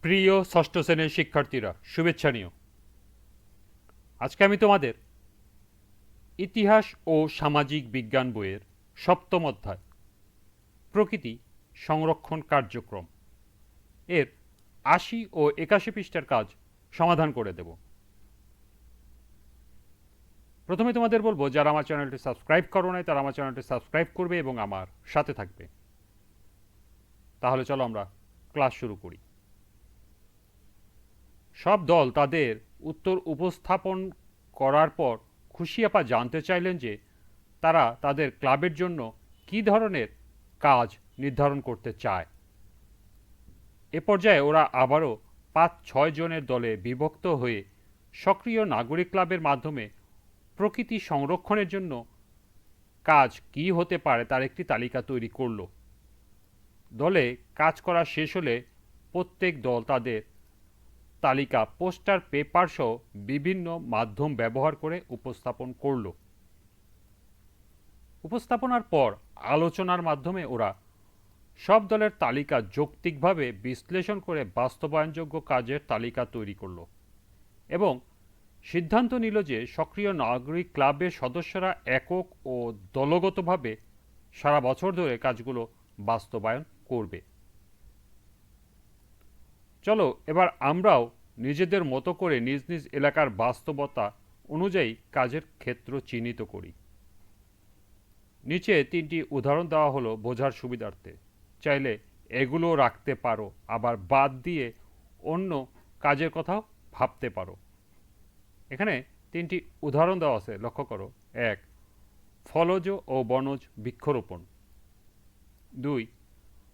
প্রিয় ষষ্ঠ শ্রেণীর শিক্ষার্থীরা, শুভেচ্ছা নিও। আজকে আমি তোমাদের ইতিহাস ও সামাজিক বিজ্ঞান বইয়ের সপ্তম অধ্যায় প্রকৃতি সংরক্ষণ কার্যক্রম এর ৮০ ও ৮১ পৃষ্ঠার কাজ সমাধান করে দেব। প্রথমে তোমাদের বলবো, যারা আমার চ্যানেলটি সাবস্ক্রাইব করো নাই তারা আমার চ্যানেলটি সাবস্ক্রাইব করবে এবং আমার সাথে থাকবে। তাহলে চলো আমরা ক্লাস শুরু করি। সব দল তাদের উত্তর উপস্থাপন করার পর খুশি আপা জানতে চাইলেন যে তারা তাদের ক্লাবের জন্য কী ধরনের কাজ নির্ধারণ করতে চায়। এ পর্যায়ে ওরা আবারও ৫-৬ জনের দলে বিভক্ত হয়ে সক্রিয় নাগরিক ক্লাবের মাধ্যমে প্রকৃতি সংরক্ষণের জন্য কাজ কী হতে পারে তার একটি তালিকা তৈরি করল। দলে কাজ করা শেষ হলে প্রত্যেক দল তাদের তালিকা পোস্টার পেপার সহ বিভিন্ন মাধ্যম ব্যবহার করে উপস্থাপন করল। উপস্থাপনার পর আলোচনার মাধ্যমে ওরা সব দলের তালিকা যৌক্তিকভাবে বিশ্লেষণ করে বাস্তবায়নযোগ্য কাজের তালিকা তৈরি করল এবং সিদ্ধান্ত নিল যে সক্রিয় নাগরিক ক্লাবের সদস্যরা একক ও দলগতভাবে সারা বছর ধরে কাজগুলো বাস্তবায়ন করবে। চলো এবার আমরাও নিজেদের মতো করে নিজ নিজ এলাকার বাস্তবতা অনুযায়ী কাজের ক্ষেত্র চিহ্নিত করি। নিচে ৩টি উদাহরণ দেওয়া হলো বোঝার সুবিধার্থে। চাইলে এগুলো রাখতে পারো, আবার বাদ দিয়ে অন্য কাজের কথাও ভাবতে পারো। এখানে ৩টি উদাহরণ দেওয়া আছে, লক্ষ্য করো। ১. ফলজ ও বনজ বৃক্ষরোপণ। ২.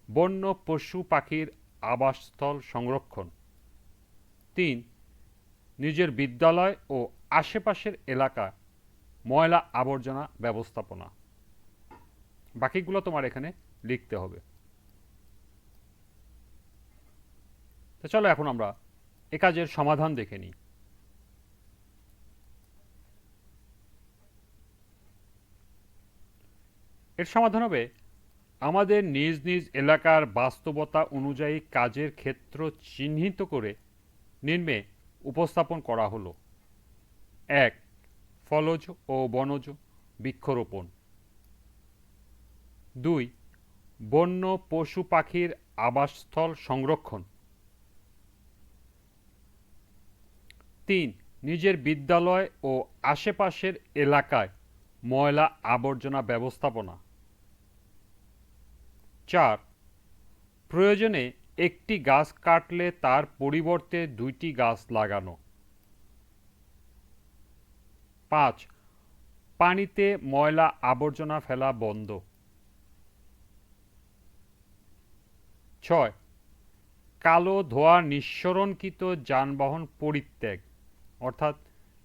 বন্য পশু পাখির আবাসস্থল সংরক্ষণ। ৩. নিজের বিদ্যালয় ও আশেপাশের এলাকায় ময়লা আবর্জনা ব্যবস্থাপনা। বাকিগুলো তোমার এখানে লিখতে হবে। তো চলো এখন আমরা এ কাজের সমাধান দেখে নিই। এর সমাধান হবে, আমাদের নিজ নিজ এলাকার বাস্তবতা অনুযায়ী কাজের ক্ষেত্র চিহ্নিত করে নিম্নে উপস্থাপন করা হলো। ১. ফলজ ও বনজ বৃক্ষরোপণ। ২. বন্য পশু পাখির আবাসস্থল সংরক্ষণ। ৩. নিজের বিদ্যালয় ও আশেপাশের এলাকায় ময়লা আবর্জনা ব্যবস্থাপনা। ৪. প্রয়োজনে একটি গাছ কাটলে তার পরিবর্তে ২টি গাছ লাগানো। ৫. পানিতে ময়লা আবর্জনা ফেলা বন্ধ। ৬. কালো ধোঁয়া নিঃসরণকৃত যানবাহন পরিত্যাগ, অর্থাৎ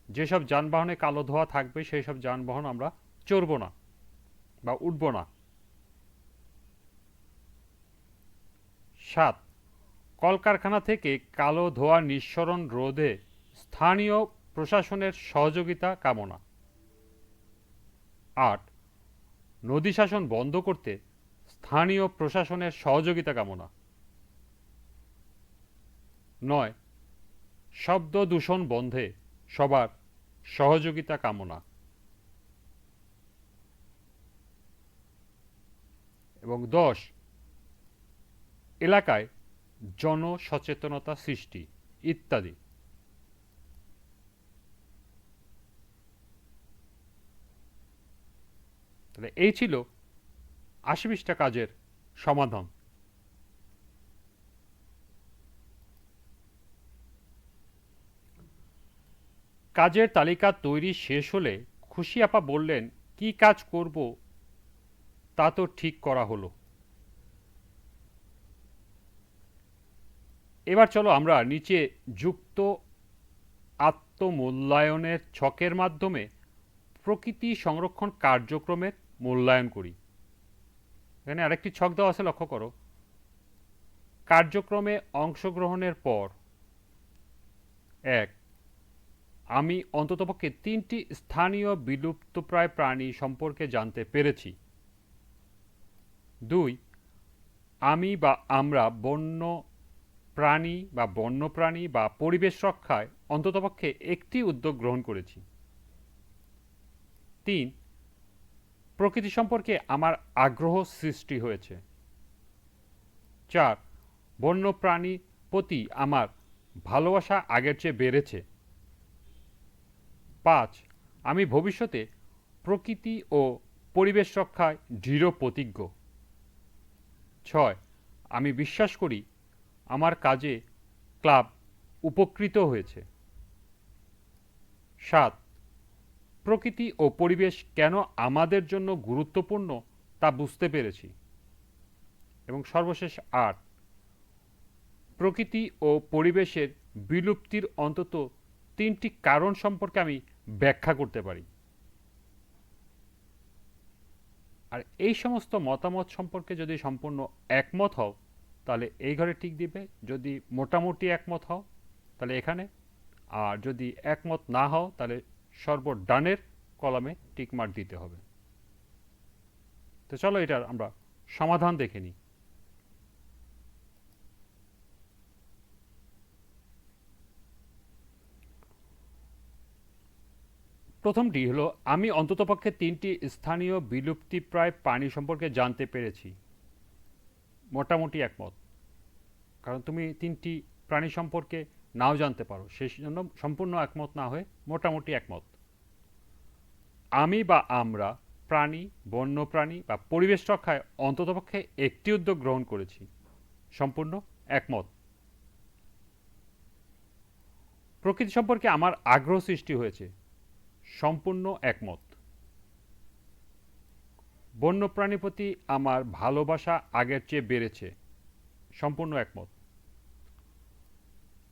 যেসব যানবাহনে কালো ধোঁয়া থাকবে সেই সব যানবাহন আমরা চড়ব না বা উঠব না। ৭. কলকারখানা থেকে কালো ধোঁয়া নিঃসরণ রোধে স্থানীয় প্রশাসনের সহযোগিতা কামনা। ৮. নদী শাসন বন্ধ করতে স্থানীয় প্রশাসনের সহযোগিতা কামনা। ৯. শব্দ দূষণ বন্ধে সবার সহযোগিতা কামনা। এবং ১০. এলাকায় জনসচেতনতা সৃষ্টি ইত্যাদি। তাহলে এই ছিল ৮০ পৃষ্ঠা কাজের সমাধান। কাজের তালিকা তৈরি শেষ হলে খুশি আপা বললেন, কি কাজ করব তা তো ঠিক করা হলো। এবার চলো আমরা নিচে যুক্ত আত্মমূল্যায়নের ছকের মাধ্যমে প্রকৃতি সংরক্ষণ কার্যক্রমের মূল্যায়ন করি। এখানে আরেকটি ছক দেওয়া আছে, লক্ষ্য করো। কার্যক্রমে অংশগ্রহণের পর ১. আমি অন্ততপক্ষে ৩টি স্থানীয় বিলুপ্তপ্রায় প্রাণী সম্পর্কে জানতে পেরেছি। ২. আমি বা আমরা বন্য প্রাণী বা বন্যপ্রাণী বা পরিবেশ রক্ষায় অন্ততপক্ষে একটি উদ্যোগ গ্রহণ করেছি। 3. প্রকৃতি সম্পর্কে আমার আগ্রহ সৃষ্টি হয়েছে। 4. বন্যপ্রাণীর প্রতি আমার ভালোবাসা আগের চেয়ে বেড়েছে। 5. আমি ভবিষ্যতে প্রকৃতি ও পরিবেশ রক্ষায় দৃঢ় প্রতিজ্ঞ। 6. আমি বিশ্বাস করি আমার কাজে ক্লাব উপকৃত হয়েছে। 7. প্রকৃতি ও পরিবেশ কেন আমাদের জন্য গুরুত্বপূর্ণ তা বুঝতে পেরেছি। এবং সর্বশেষ 8. প্রকৃতি ও পরিবেশের বিলুপ্তির অন্তত 3টি কারণ সম্পর্কে আমি ব্যাখ্যা করতে পারি। আর এই সমস্ত মতামত সম্পর্কে যদি সম্পূর্ণ একমত হও তাহলে এই ঘরে টিক দিবে, যদি মোটামুটি একমত হও তাহলে এখানে, আর যদি একমত না হও তাহলে সর্বডানের কলামে টিকমার্ক দিতে হবে। তো চলো এটার আমরা সমাধান দেখে নিই। প্রথমটি হলো, আমি অন্ততপক্ষে 3টি স্থানীয় বিলুপ্তিপ্রায় প্রাণী সম্পর্কে জানতে পেরেছি। মোটামুটি একমত, কারণ তুমি 3টি প্রাণী সম্পর্কে নাও জানতে পারো, সেই জন্য সম্পূর্ণ একমত না হয়ে মোটামুটি একমত। আমি বা আমরা প্রাণী, বন্যপ্রাণী বা পরিবেশ রক্ষায় অন্ততপক্ষে একটি উদ্যোগ গ্রহণ করেছি। সম্পূর্ণ একমত। প্রকৃতি সম্পর্কে আমার আগ্রহ সৃষ্টি হয়েছে। সম্পূর্ণ একমত। বন্যপ্রাণীর প্রতি আমার ভালোবাসা আগের চেয়ে বেড়েছে। সম্পূর্ণ একমত।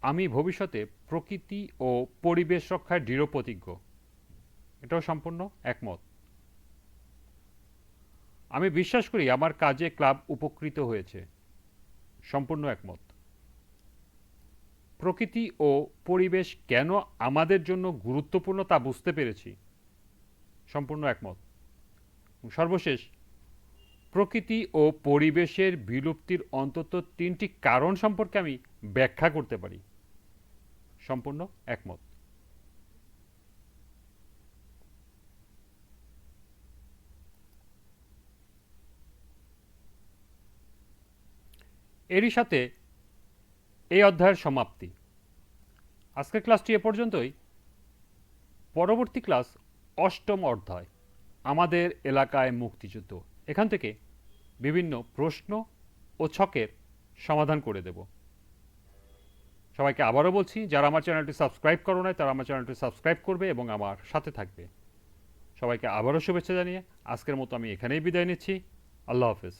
আমি ভবিষ্যতে প্রকৃতি ও পরিবেশ রক্ষায় দৃঢ় প্রতিজ্ঞ। এটাও সম্পূর্ণ একমত। আমি বিশ্বাস করি আমার কাজে ক্লাব উপকৃত হয়েছে। সম্পূর্ণ একমত। প্রকৃতি ও পরিবেশ কেন আমাদের জন্য গুরুত্বপূর্ণ তা বুঝতে পেরেছি। সম্পূর্ণ একমত। সর্বশেষ, প্রকৃতি ও পরিবেশের বিলুপ্তির অন্তত 3টি কারণ সম্পর্কে আমি ব্যাখ্যা করতে পারি। সম্পূর্ণ একমত। এরই সাথে এই অধ্যায়ের সমাপ্তি। আজকের ক্লাসটি এ পর্যন্তই। পরবর্তী ক্লাস 8ম অধ্যায়, আমাদের এলাকায় মুক্তিযুদ্ধ। এখান থেকে বিভিন্ন প্রশ্ন ও ছকের সমাধান করে দেব। সবাইকে আবারও বলছি, যারা আমার চ্যানেলটি সাবস্ক্রাইব করো নাই তারা আমার চ্যানেলটি সাবস্ক্রাইব করবে এবং আমার সাথে থাকবে। সবাইকে আবারও শুভেচ্ছা জানিয়ে আজকের মতো আমি এখানেই বিদায় নিচ্ছি। আল্লাহ হাফেজ।